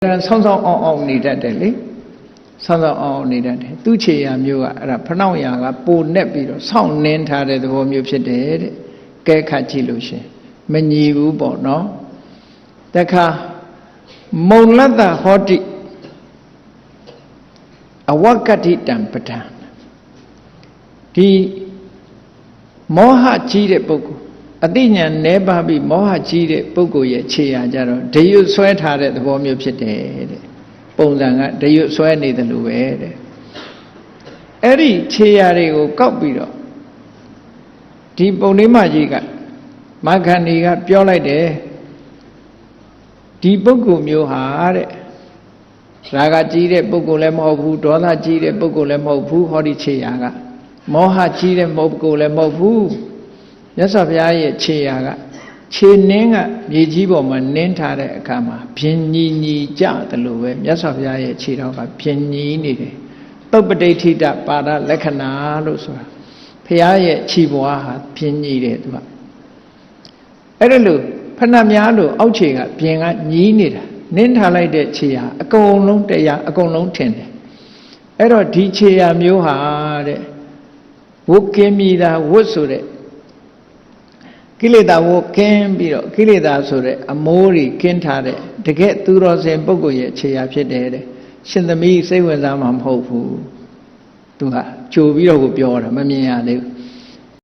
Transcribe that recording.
ဆောင်းအောင်နေတတ်တယ်လေဆောင်းအောင်နေတတ်တယ်သူ့ခြေရာမျိုးကအဲ့ဒါဖနှောင့်ရာကပိုနဲ့ပြီးတော့ဆောင်းနှင်းထားတဲ့သဘောမျိုးဖြစ်တယ်တဲ့ကဲခတ်ကြည့်လို့ရှင်မညီဘူးပေါ့နော်တခါမုံလတ္တဟောတိအဝကတိတံပဒံဒီမောဟကြီးတဲ့ပုဂ္ဂိုလ်အတိညာဏ်နဲပါပြီးမောဟကြီးတဲ့ပုဂ္ဂိုလ်ရဲ့ခြေရာကြတော့ဒရွတ်ဆွဲထားတဲ့သဘောမျိုးဖြစ်တယ်တဲ့ပုံစံကဒရွတ်ဆွဲနေတယ်လို့ပဲတဲ့အဲ့ဒီခြေရာတွေကိုကောက်ပြီးတော့ဒီပုံလေးမကြီးကမဂ္ဂဏီကပြောလိုက်တယ်ဒီပုဂ္ဂိုလ်မျိုးဟာတဲ့ရာဂကြီးတဲ့ပုဂ္ဂိုလ်လည်းမဟုတ်ဘူးဒေါသကြီးတဲ့ပုဂ္ဂိုလ်လည်းမဟုတ်ဘူးဟောဒီခြေရာကမောဟကြီးတဲ့ပုဂ္ဂိုလ်လည်းမဟုတ်ဘူးမြတ်စွာဘုရားရဲ့ခြေရာကခြေနှင်းကမြေကြီးပေါ်မှာနင်းထားတဲ့အခါမှာဖြင်းညီညီကြတယ်လို့ပဲမြတ်စွာဘုရားရဲ့ခြေတော်ကဖြင်းညီနေတယ်သုပ္ပတိဋ္ဌိတပါဒလက္ခဏာလို့ဆိုတာဘုရားရဲ့ခြေပွားဟာဖြင်းညီတယ်သူကအဲ့ဒါလို့ဖဏများလို့အောက်ခြေကပြင်ကညီးနေတာနင်းထားလိုက်တဲ့ခြေဟာအကုန်လုံးတရားအကုန်လုံးထင်တယ်အဲ့တော့ဒီခြေရာမျိုးဟာတဲ့ဝုကင်းမိတာဝတ်ဆိုတဲ့ကိလေသာဝကင်းပြီးတော့ကိလေသာဆိုတဲ့အမိုးတွေကင်းထားတဲ့တကယ်သူတော်စင်ပုဂ္ဂိုလ်ရဲ့ခြေရာဖြစ်တယ်တဲ့ရှင်သမီးစိတ်ဝင်စားမှာမဟုတ်ဘူးသူကကြိုပြီးတော့ကိုပြောတာမမြင်ရသေးဘူး